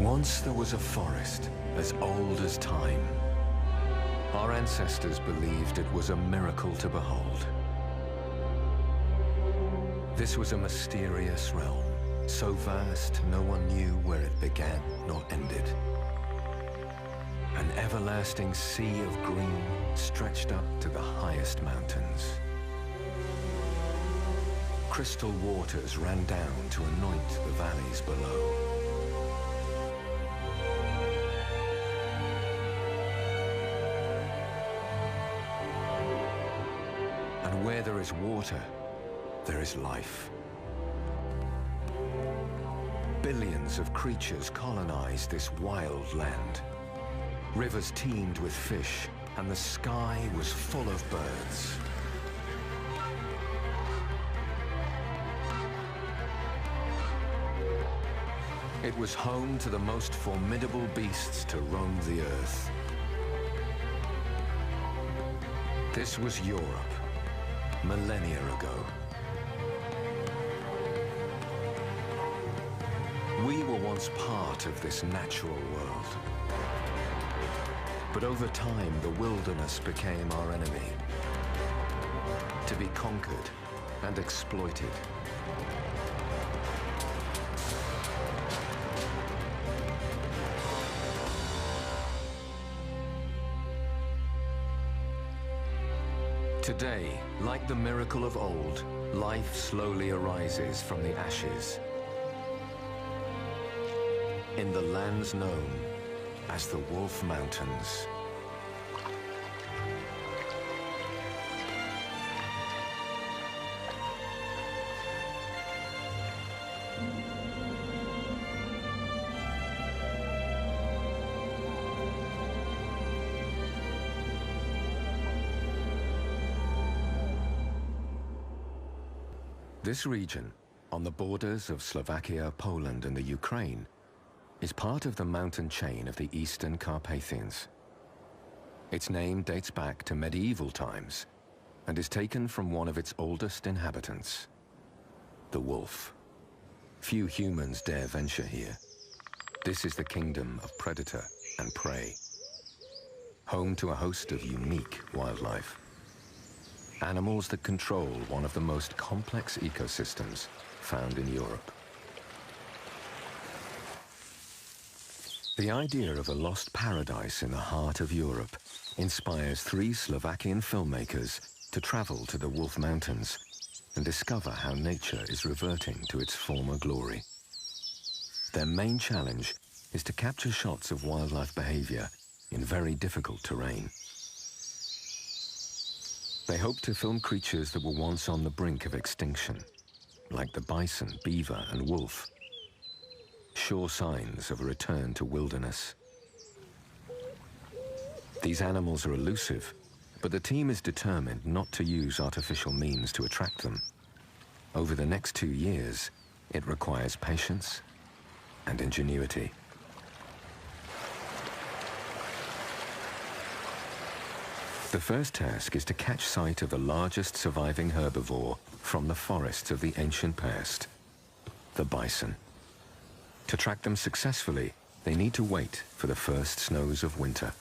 Once there was a forest as old as time. Our ancestors believed it was a miracle to behold. This was a mysterious realm, so vast no one knew where it began nor ended. An everlasting sea of green stretched up to the highest mountains. Crystal waters ran down to anoint the valleys below. And where there is water, there is life. Billions of creatures colonized this wild land. Rivers teemed with fish, and the sky was full of birds. It was home to the most formidable beasts to roam the earth. This was Europe, millennia ago. We were once part of this natural world. But over time, the wilderness became our enemy, to be conquered and exploited. Today, like the miracle of old, life slowly arises from the ashes in the lands known as the Wolf Mountains. This region, on the borders of Slovakia, Poland, and the Ukraine, is part of the mountain chain of the Eastern Carpathians. Its name dates back to medieval times and is taken from one of its oldest inhabitants, the wolf. Few humans dare venture here. This is the kingdom of predator and prey, home to a host of unique wildlife. Animals that control one of the most complex ecosystems found in Europe. The idea of a lost paradise in the heart of Europe inspires 3 Slovakian filmmakers to travel to the Wolf Mountains and discover how nature is reverting to its former glory. Their main challenge is to capture shots of wildlife behavior in very difficult terrain. They hope to film creatures that were once on the brink of extinction, like the bison, beaver, and wolf. Sure signs of a return to wilderness. These animals are elusive, but the team is determined not to use artificial means to attract them. Over the next 2 years, it requires patience and ingenuity. The first task is to catch sight of the largest surviving herbivore from the forests of the ancient past, the bison. To track them successfully, they need to wait for the first snows of winter.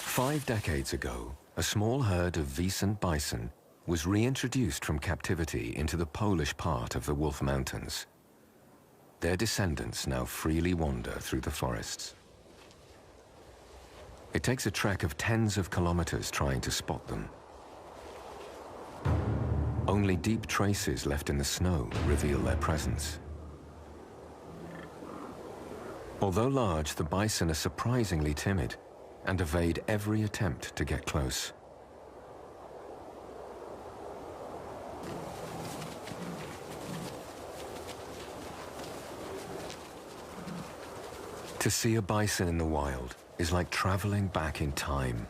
Five decades ago, a small herd of Vicent bison was reintroduced from captivity into the Polish part of the Wolf Mountains. Their descendants now freely wander through the forests. It takes a trek of tens of kilometers trying to spot them. Only deep traces left in the snow reveal their presence. Although large, the bison are surprisingly timid and evade every attempt to get close. To see a bison in the wild is like traveling back in time,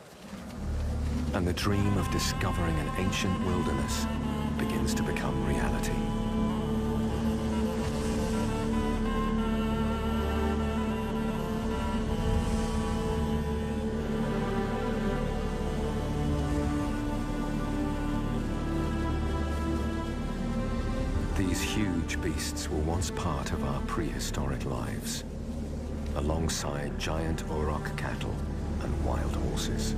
and the dream of discovering an ancient wilderness begins to become reality. huge beasts were once part of our prehistoric lives, alongside giant auroch cattle and wild horses.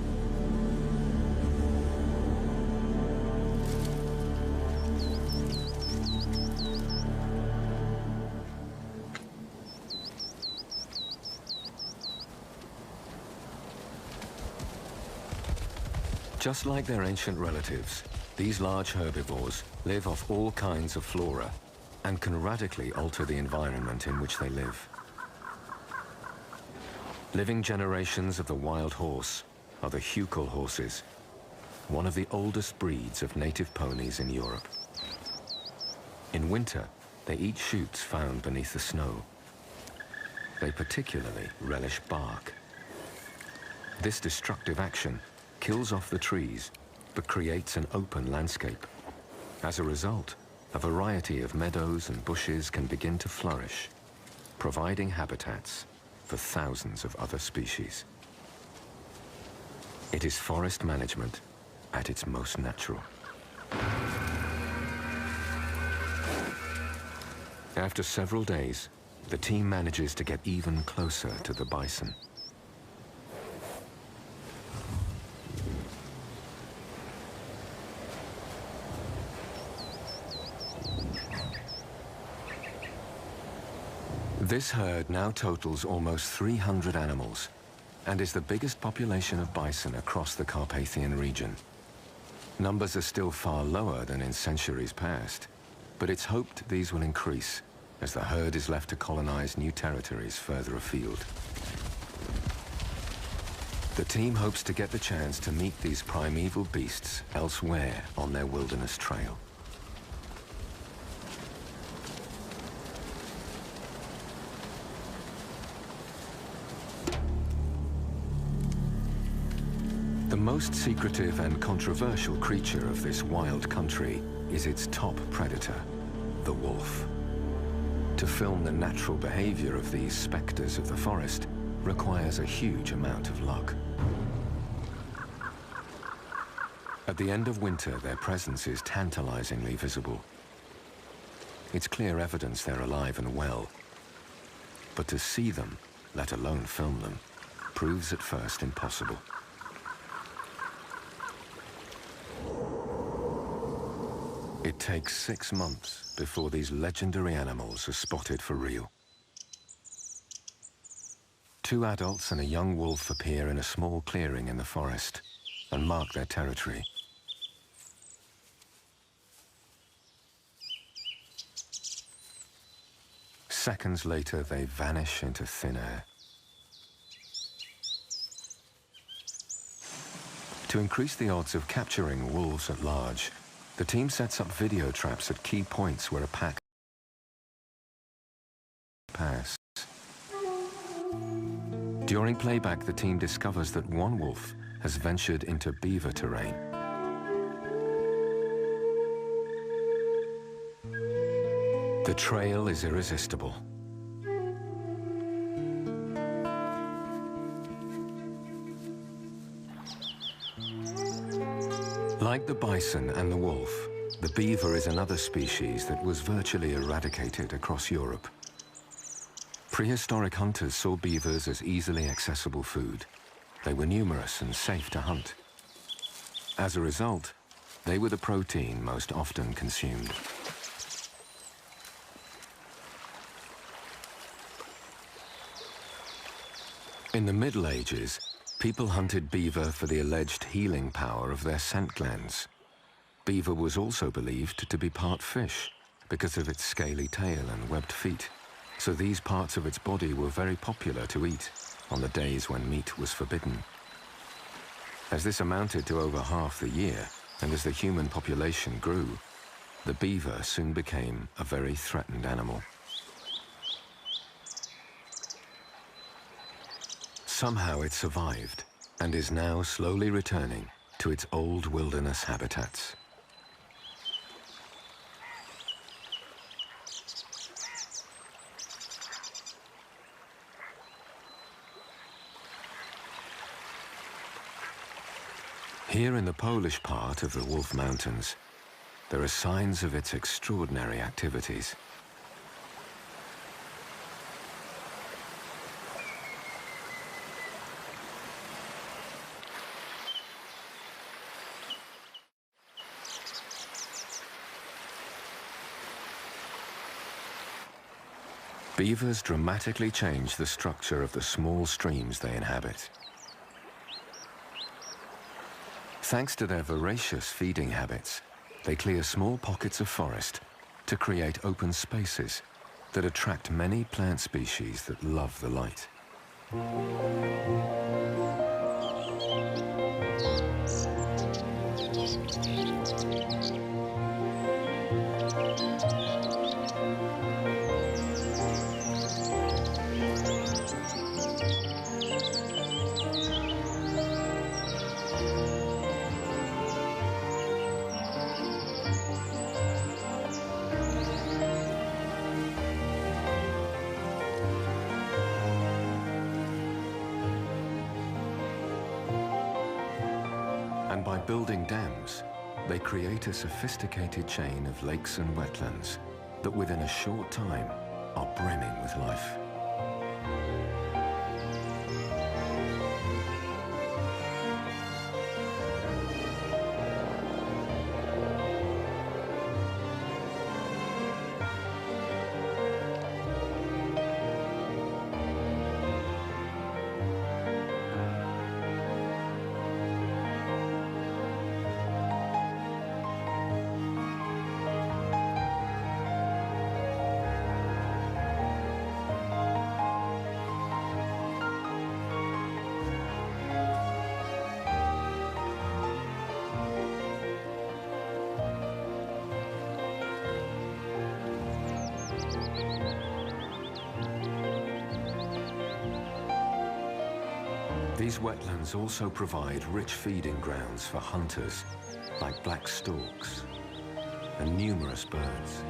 Just like their ancient relatives, these large herbivores live off all kinds of flora and can radically alter the environment in which they live. Living generations of the wild horse are the Hucul horses, one of the oldest breeds of native ponies in Europe. In winter, they eat shoots found beneath the snow. They particularly relish bark. This destructive action kills off the trees, but creates an open landscape. As a result, a variety of meadows and bushes can begin to flourish, providing habitats for thousands of other species. It is forest management at its most natural. After several days, the team manages to get even closer to the bison. This herd now totals almost 300 animals and is the biggest population of bison across the Carpathian region. Numbers are still far lower than in centuries past, but it's hoped these will increase as the herd is left to colonize new territories further afield. The team hopes to get the chance to meet these primeval beasts elsewhere on their wilderness trail. The most secretive and controversial creature of this wild country is its top predator, the wolf. To film the natural behavior of these specters of the forest requires a huge amount of luck. At the end of winter, their presence is tantalizingly visible. It's clear evidence they're alive and well. But to see them, let alone film them, proves at first impossible. It takes 6 months before these legendary animals are spotted for real. 2 adults and a young wolf appear in a small clearing in the forest and mark their territory. Seconds later, they vanish into thin air. To increase the odds of capturing wolves at large, the team sets up video traps at key points where a pack pass. During playback, the team discovers that one wolf has ventured into beaver terrain. The trail is irresistible. Like the bison and the wolf, the beaver is another species that was virtually eradicated across Europe. Prehistoric hunters saw beavers as easily accessible food. They were numerous and safe to hunt. As a result, they were the protein most often consumed. In the Middle Ages, people hunted beaver for the alleged healing power of their scent glands. Beaver was also believed to be part fish because of its scaly tail and webbed feet, so these parts of its body were very popular to eat on the days when meat was forbidden. As this amounted to over half the year, and as the human population grew, the beaver soon became a very threatened animal. Somehow it survived and is now slowly returning to its old wilderness habitats. Here in the Polish part of the Wolf Mountains, there are signs of its extraordinary activities. Beavers dramatically change the structure of the small streams they inhabit. Thanks to their voracious feeding habits, they clear small pockets of forest to create open spaces that attract many plant species that love the light. And by building dams, they create a sophisticated chain of lakes and wetlands that within a short time are brimming with life. These wetlands also provide rich feeding grounds for hunters like black storks and numerous birds.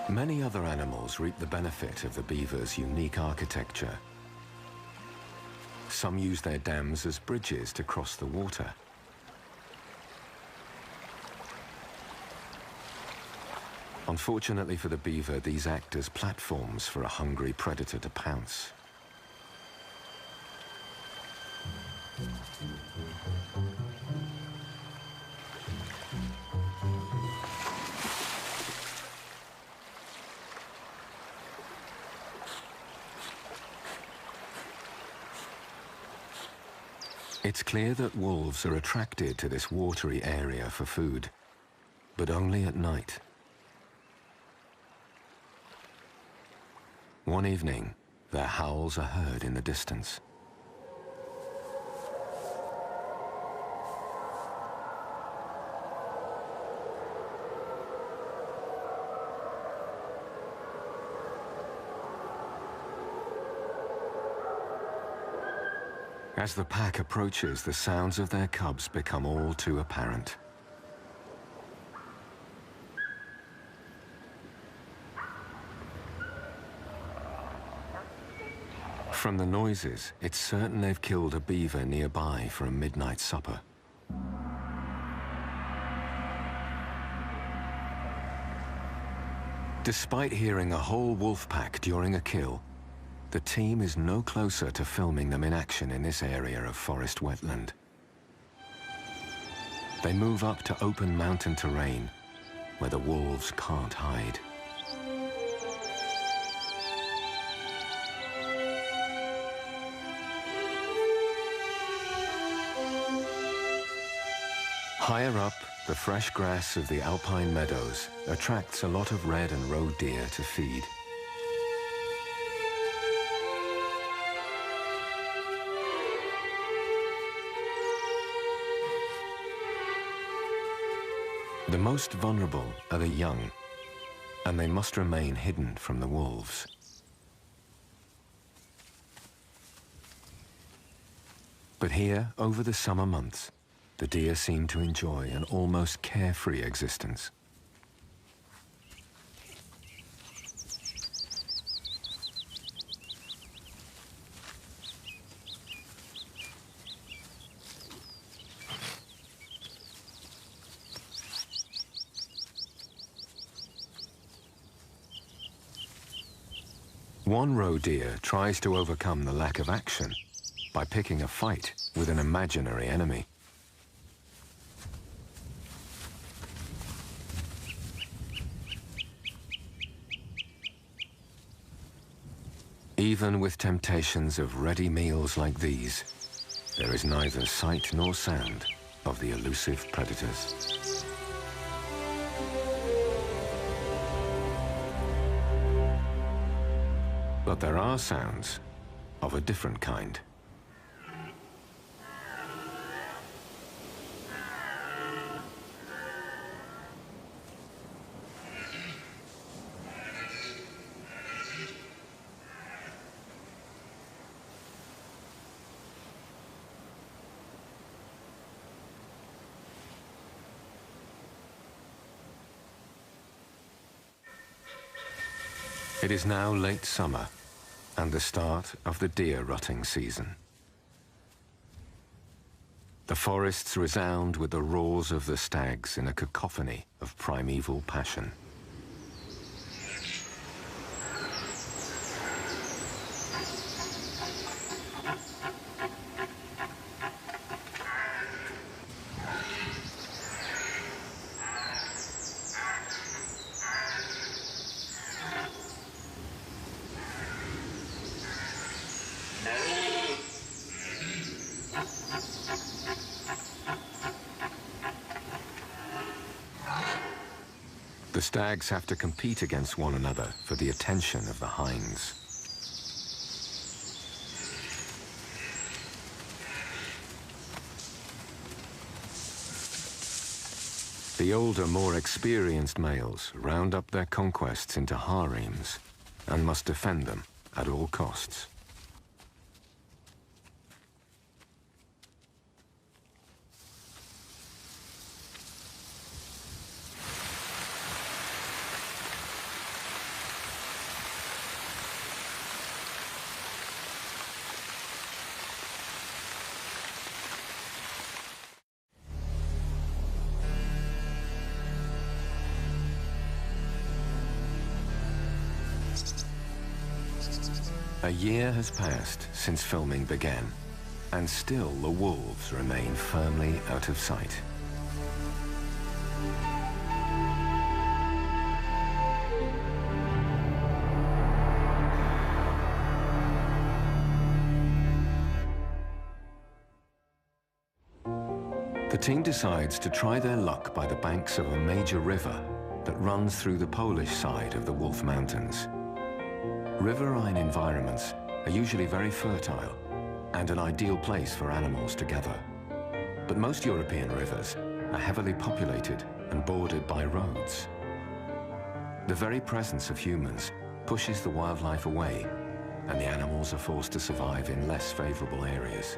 Many other animals reap the benefit of the beaver's unique architecture. Some use their dams as bridges to cross the water. Unfortunately for the beaver, these act as platforms for a hungry predator to pounce. It's clear that wolves are attracted to this watery area for food, but only at night. One evening, their howls are heard in the distance. As the pack approaches, the sounds of their cubs become all too apparent. From the noises, it's certain they've killed a beaver nearby for a midnight supper. Despite hearing a whole wolf pack during a kill, the team is no closer to filming them in action in this area of forest wetland. They move up to open mountain terrain where the wolves can't hide. Higher up, the fresh grass of the alpine meadows attracts a lot of red and roe deer to feed. The most vulnerable are the young, and they must remain hidden from the wolves. But here, over the summer months, the deer seem to enjoy an almost carefree existence. One roe deer tries to overcome the lack of action by picking a fight with an imaginary enemy. Even with temptations of ready meals like these, there is neither sight nor sound of the elusive predators. But there are sounds of a different kind. It is now late summer and the start of the deer rutting season. The forests resound with the roars of the stags in a cacophony of primeval passion. The stags have to compete against one another for the attention of the hinds. The older, more experienced males round up their conquests into harems and must defend them at all costs. A year has passed since filming began, and still the wolves remain firmly out of sight. The team decides to try their luck by the banks of a major river that runs through the Polish side of the Wolf Mountains. Riverine environments are usually very fertile and an ideal place for animals to gather. But most European rivers are heavily populated and bordered by roads. The very presence of humans pushes the wildlife away, and the animals are forced to survive in less favorable areas.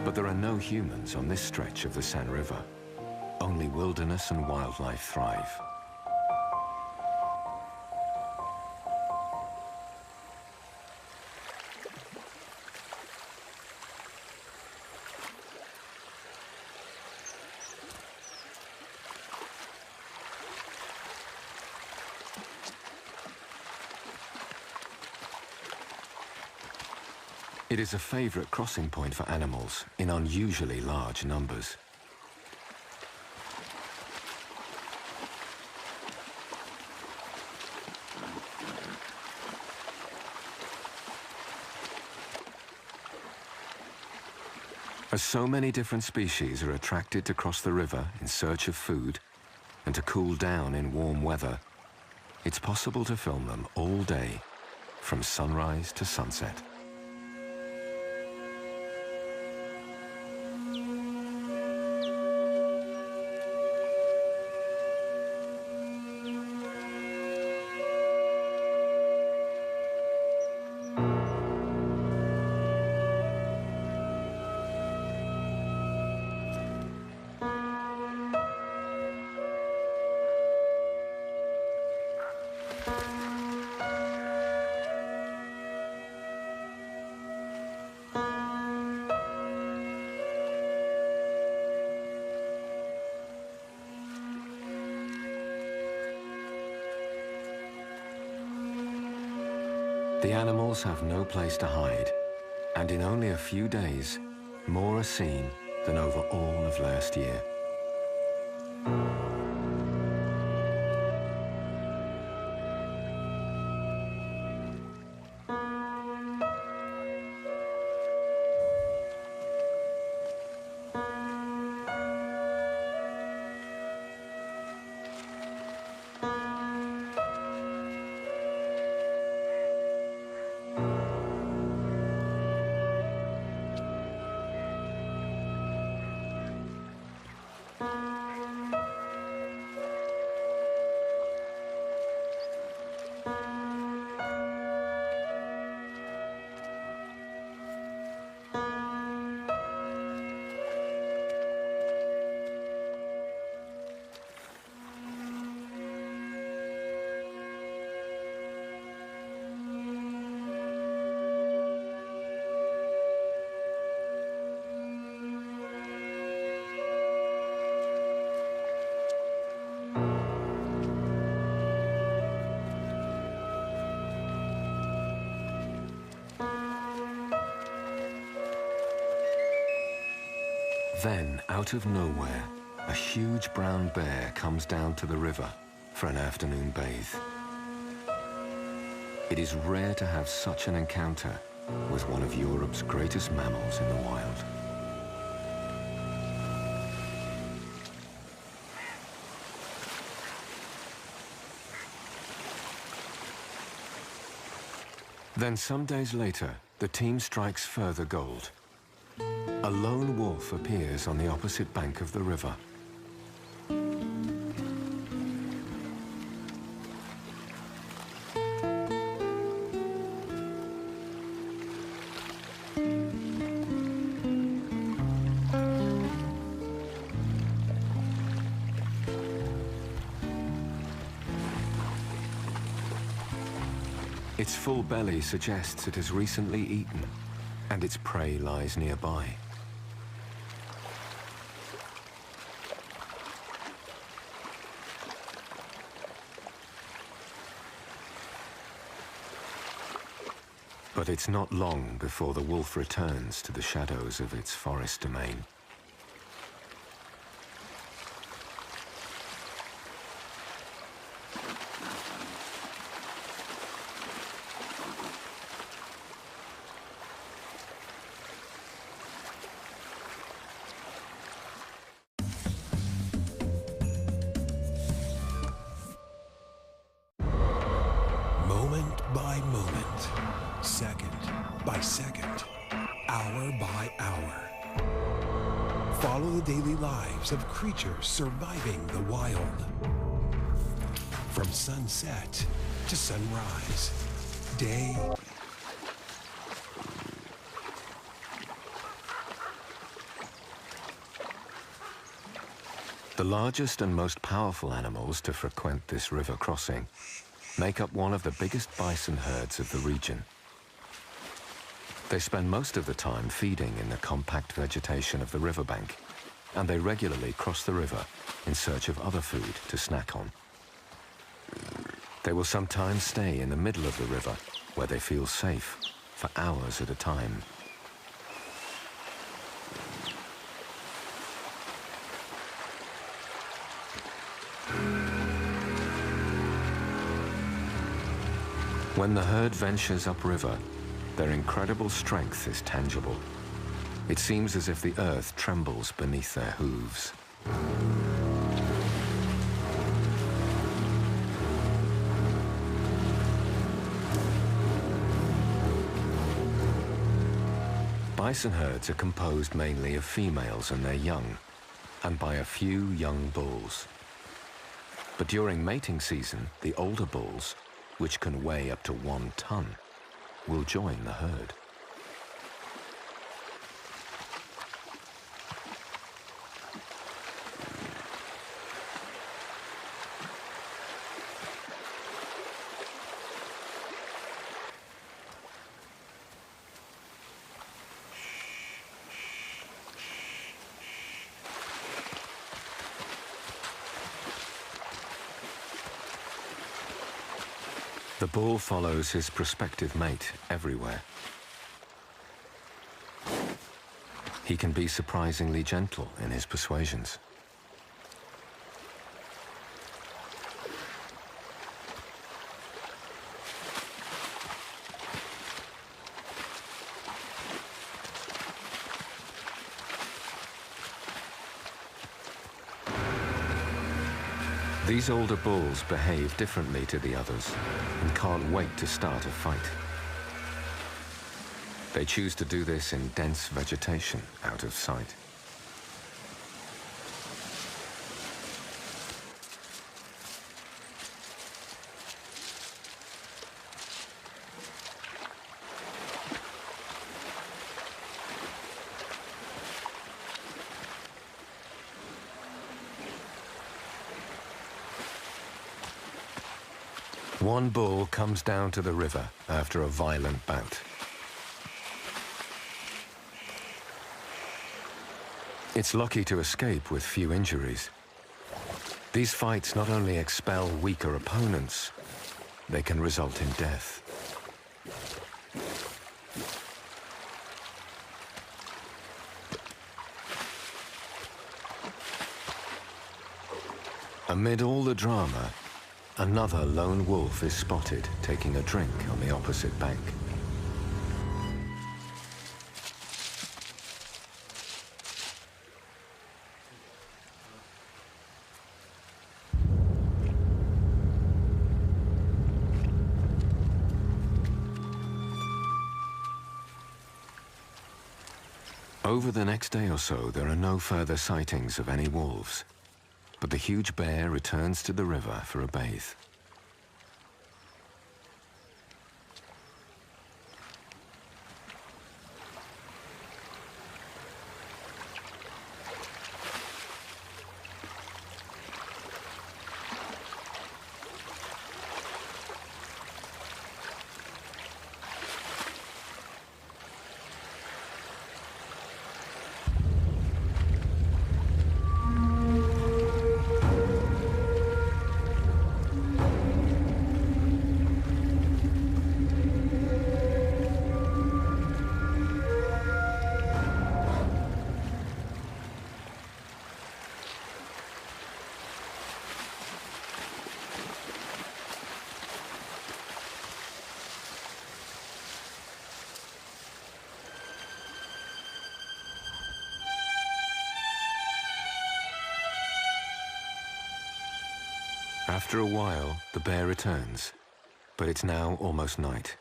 But there are no humans on this stretch of the San River. Only wilderness and wildlife thrive. It is a favorite crossing point for animals in unusually large numbers. As so many different species are attracted to cross the river in search of food and to cool down in warm weather, it's possible to film them all day, from sunrise to sunset. The animals have no place to hide, and in only a few days, more are seen than over all of last year. Then, out of nowhere, a huge brown bear comes down to the river for an afternoon bathe. It is rare to have such an encounter with one of Europe's greatest mammals in the wild. Then some days later, the team strikes further gold. A lone wolf appears on the opposite bank of the river. Its full belly suggests it has recently eaten, and its prey lies nearby. But it's not long before the wolf returns to the shadows of its forest domain. Moment by moment, second by second, hour by hour. Follow the daily lives of creatures surviving the wild. From sunset to sunrise, day The largest and most powerful animals to frequent this river crossing make up one of the biggest bison herds of the region. They spend most of the time feeding in the compact vegetation of the riverbank, and they regularly cross the river in search of other food to snack on. They will sometimes stay in the middle of the river, where they feel safe, for hours at a time. When the herd ventures upriver, their incredible strength is tangible. It seems as if the earth trembles beneath their hooves. Bison herds are composed mainly of females and their young, and by a few young bulls. But during mating season, the older bulls, which can weigh up to 1 ton, will join the herd. The bull follows his prospective mate everywhere. He can be surprisingly gentle in his persuasions. These older bulls behave differently to the others and can't wait to start a fight. They choose to do this in dense vegetation out of sight. One bull comes down to the river after a violent bout. It's lucky to escape with few injuries. These fights not only expel weaker opponents, they can result in death. Amid all the drama, another lone wolf is spotted taking a drink on the opposite bank. Over the next day or so, there are no further sightings of any wolves, but the huge bear returns to the river for a bathe. After a while, the bear returns, but it's now almost night.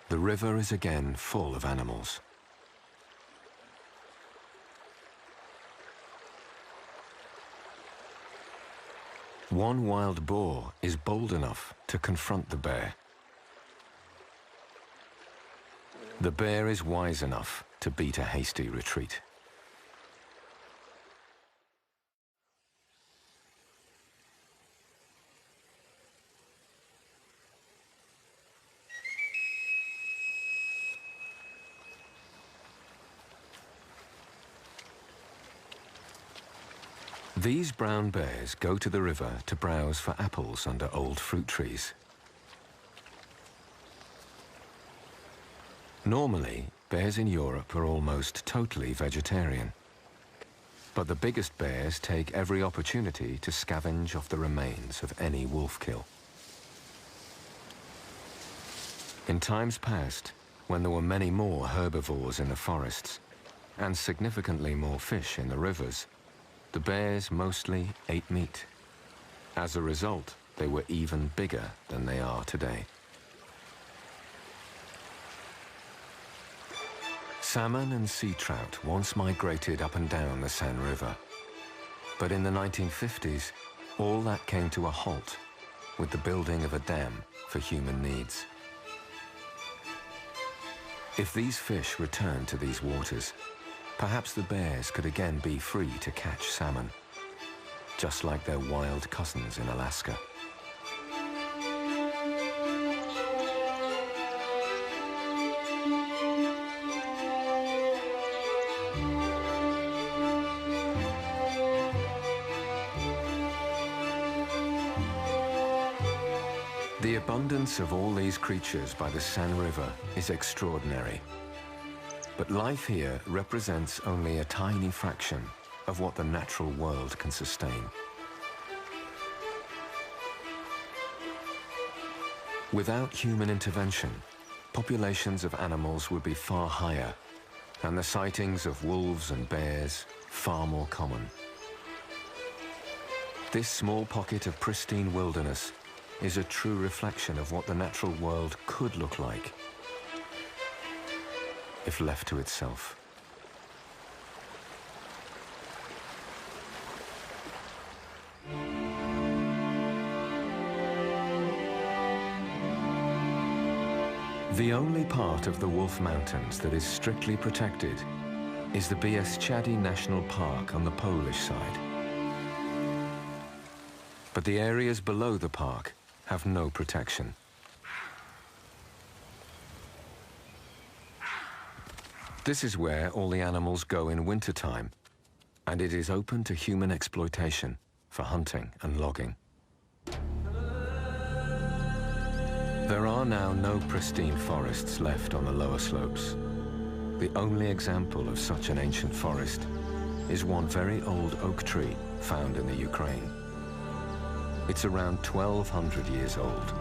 The river is again full of animals. One wild boar is bold enough to confront the bear. The bear is wise enough to beat a hasty retreat. These brown bears go to the river to browse for apples under old fruit trees. Normally, bears in Europe are almost totally vegetarian. But the biggest bears take every opportunity to scavenge off the remains of any wolf kill. In times past, when there were many more herbivores in the forests and significantly more fish in the rivers, the bears mostly ate meat. As a result, they were even bigger than they are today. Salmon and sea trout once migrated up and down the Seine River. But in the 1950s, all that came to a halt with the building of a dam for human needs. If these fish returned to these waters, perhaps the bears could again be free to catch salmon, just like their wild cousins in Alaska. The abundance of all these creatures by the Seine River is extraordinary. But life here represents only a tiny fraction of what the natural world can sustain. Without human intervention, populations of animals would be far higher, and the sightings of wolves and bears far more common. This small pocket of pristine wilderness is a true reflection of what the natural world could look like if left to itself. The only part of the Wolf Mountains that is strictly protected is the Bieszczady National Park on the Polish side. But the areas below the park have no protection. This is where all the animals go in wintertime, and it is open to human exploitation for hunting and logging. There are now no pristine forests left on the lower slopes. The only example of such an ancient forest is one very old oak tree found in the Ukraine. It's around 1,200 years old.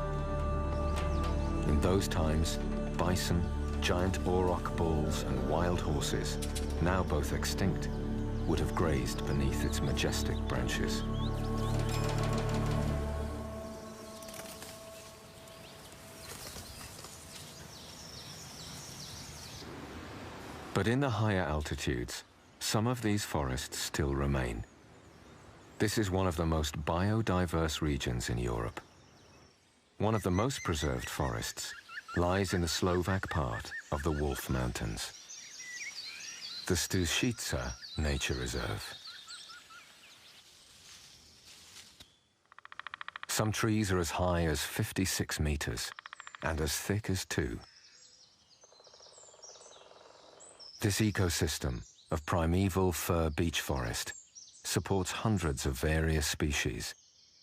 In those times, bison, giant auroch bulls and wild horses, now both extinct, would have grazed beneath its majestic branches. But in the higher altitudes, some of these forests still remain. This is one of the most biodiverse regions in Europe. One of the most preserved forests lies in the Slovak part of the Wolf Mountains, the Stušica Nature Reserve. Some trees are as high as 56 meters and as thick as 2. This ecosystem of primeval fir beech forest supports hundreds of various species,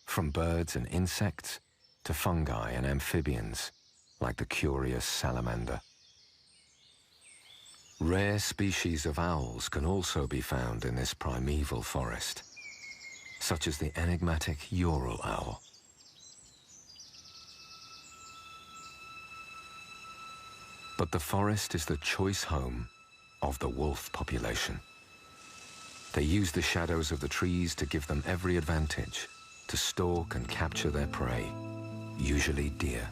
from birds and insects to fungi and amphibians, like the curious salamander. Rare species of owls can also be found in this primeval forest, such as the enigmatic Ural owl. But the forest is the choice home of the wolf population. They use the shadows of the trees to give them every advantage to stalk and capture their prey, usually deer.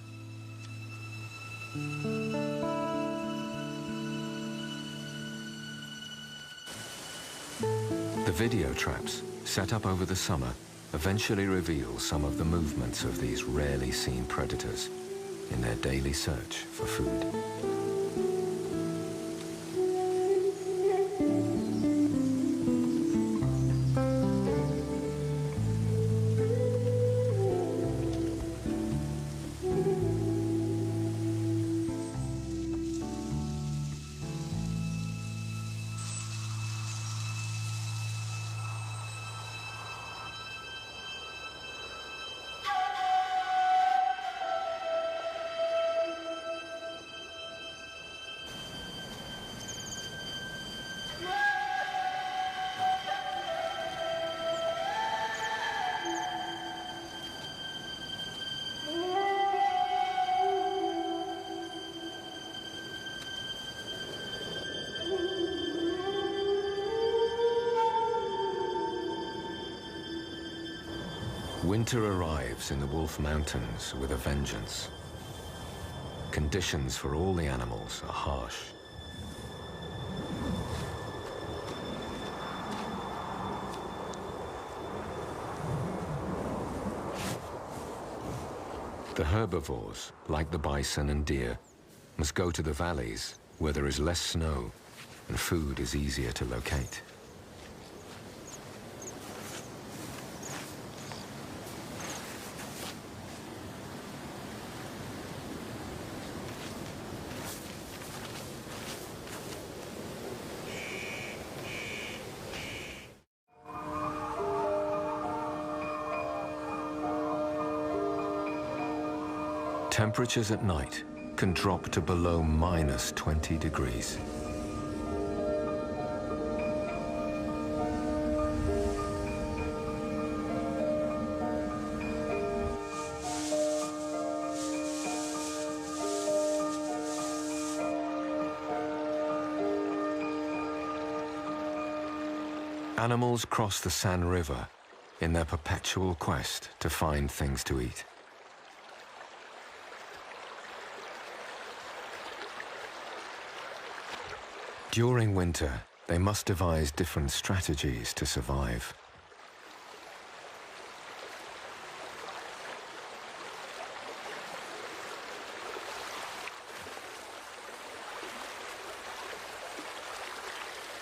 The video traps set up over the summer eventually reveal some of the movements of these rarely seen predators in their daily search for food. Winter arrives in the Wolf Mountains with a vengeance. Conditions for all the animals are harsh. The herbivores, like the bison and deer, must go to the valleys where there is less snow and food is easier to locate. Temperatures at night can drop to below -20 degrees. Animals cross the San River in their perpetual quest to find things to eat. During winter, they must devise different strategies to survive.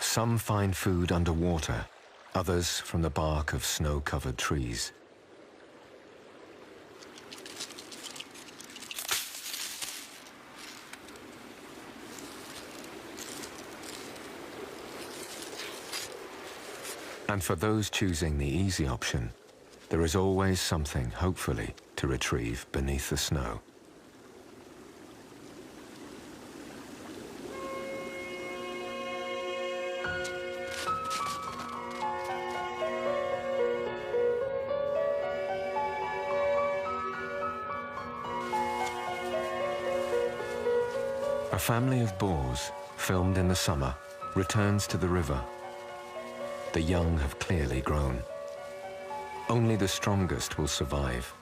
Some find food underwater, others from the bark of snow-covered trees. And for those choosing the easy option, there is always something, hopefully, to retrieve beneath the snow. A family of boars, filmed in the summer, returns to the river. The young have clearly grown. Only the strongest will survive.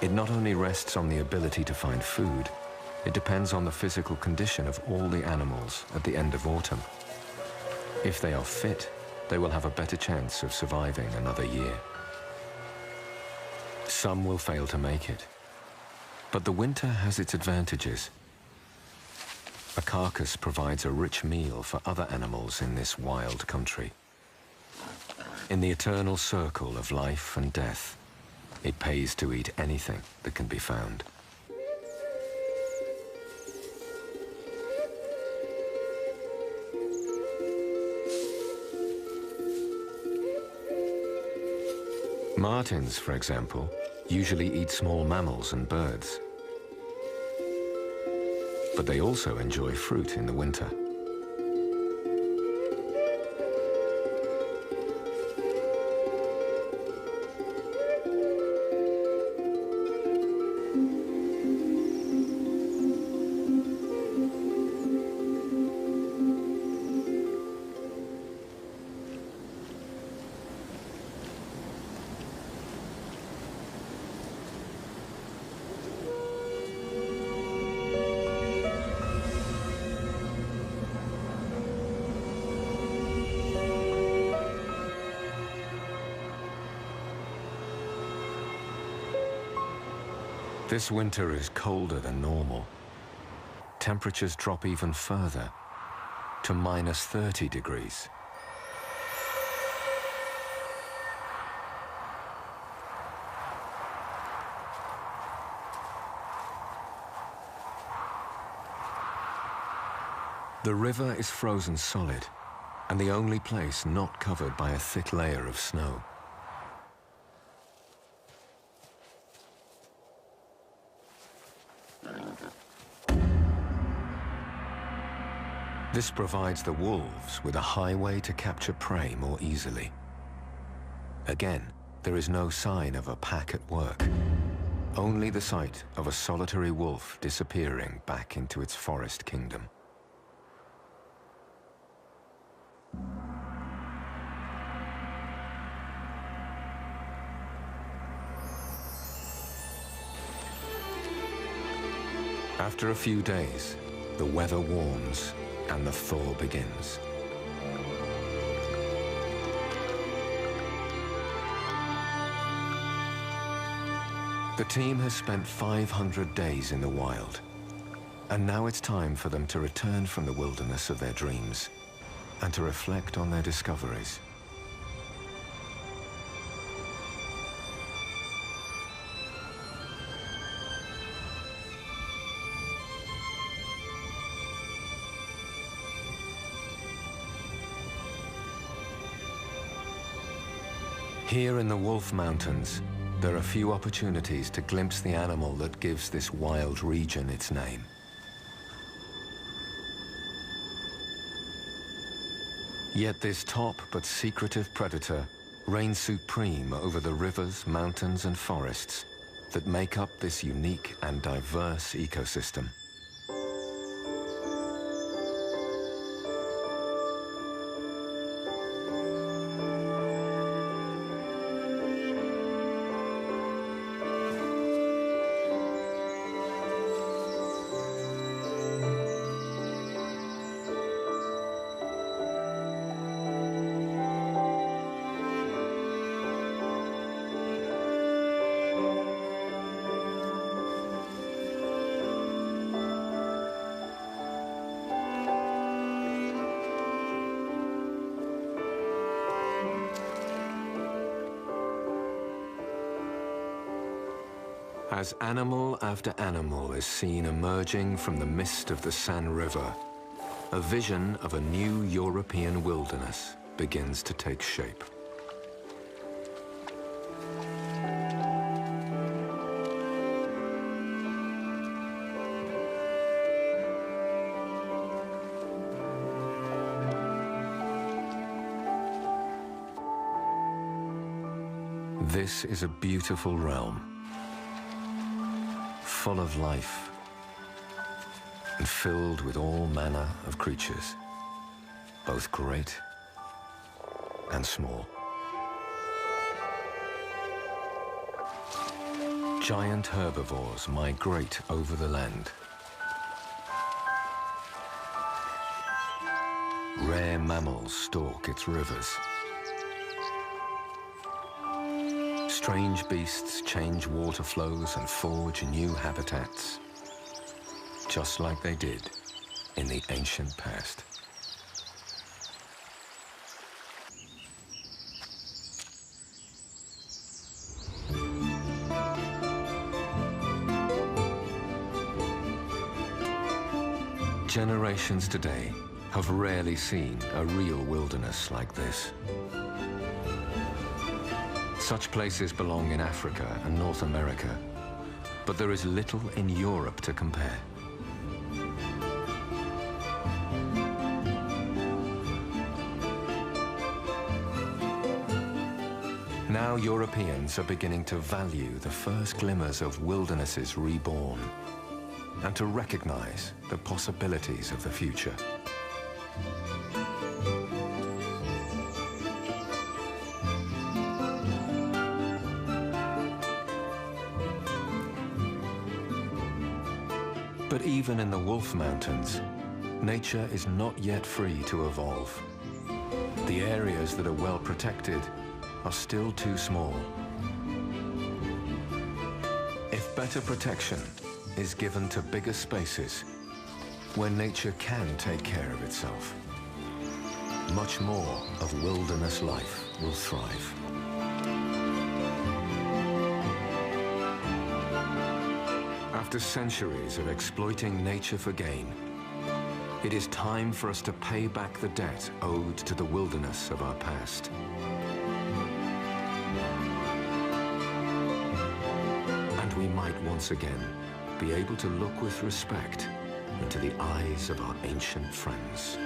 It not only rests on the ability to find food, it depends on the physical condition of all the animals at the end of autumn. If they are fit, they will have a better chance of surviving another year. Some will fail to make it. But the winter has its advantages. A carcass provides a rich meal for other animals in this wild country. In the eternal circle of life and death, it pays to eat anything that can be found. Martins, for example, usually eat small mammals and birds. But they also enjoy fruit in the winter. This winter is colder than normal. Temperatures drop even further, to -30 degrees. The river is frozen solid, and the only place not covered by a thick layer of snow. This provides the wolves with a highway to capture prey more easily. Again, there is no sign of a pack at work, only the sight of a solitary wolf disappearing back into its forest kingdom. After a few days, the weather warms and the thaw begins. The team has spent 500 days in the wild, and now it's time for them to return from the wilderness of their dreams and to reflect on their discoveries. Here in the Wolf Mountains, there are few opportunities to glimpse the animal that gives this wild region its name. Yet this top but secretive predator reigns supreme over the rivers, mountains, and forests that make up this unique and diverse ecosystem. As animal after animal is seen emerging from the mist of the San River, a vision of a new European wilderness begins to take shape. This is a beautiful realm, full of life and filled with all manner of creatures, both great and small. Giant herbivores migrate over the land. Rare mammals stalk its rivers. Strange beasts change water flows and forge new habitats, just like they did in the ancient past. Generations today have rarely seen a real wilderness like this. Such places belong in Africa and North America, but there is little in Europe to compare. Now Europeans are beginning to value the first glimmers of wildernesses reborn and to recognize the possibilities of the future. But even in the Wolf Mountains, nature is not yet free to evolve. The areas that are well protected are still too small. If better protection is given to bigger spaces, where nature can take care of itself, much more of wilderness life will thrive. After centuries of exploiting nature for gain, it is time for us to pay back the debt owed to the wilderness of our past. And we might once again be able to look with respect into the eyes of our ancient friends.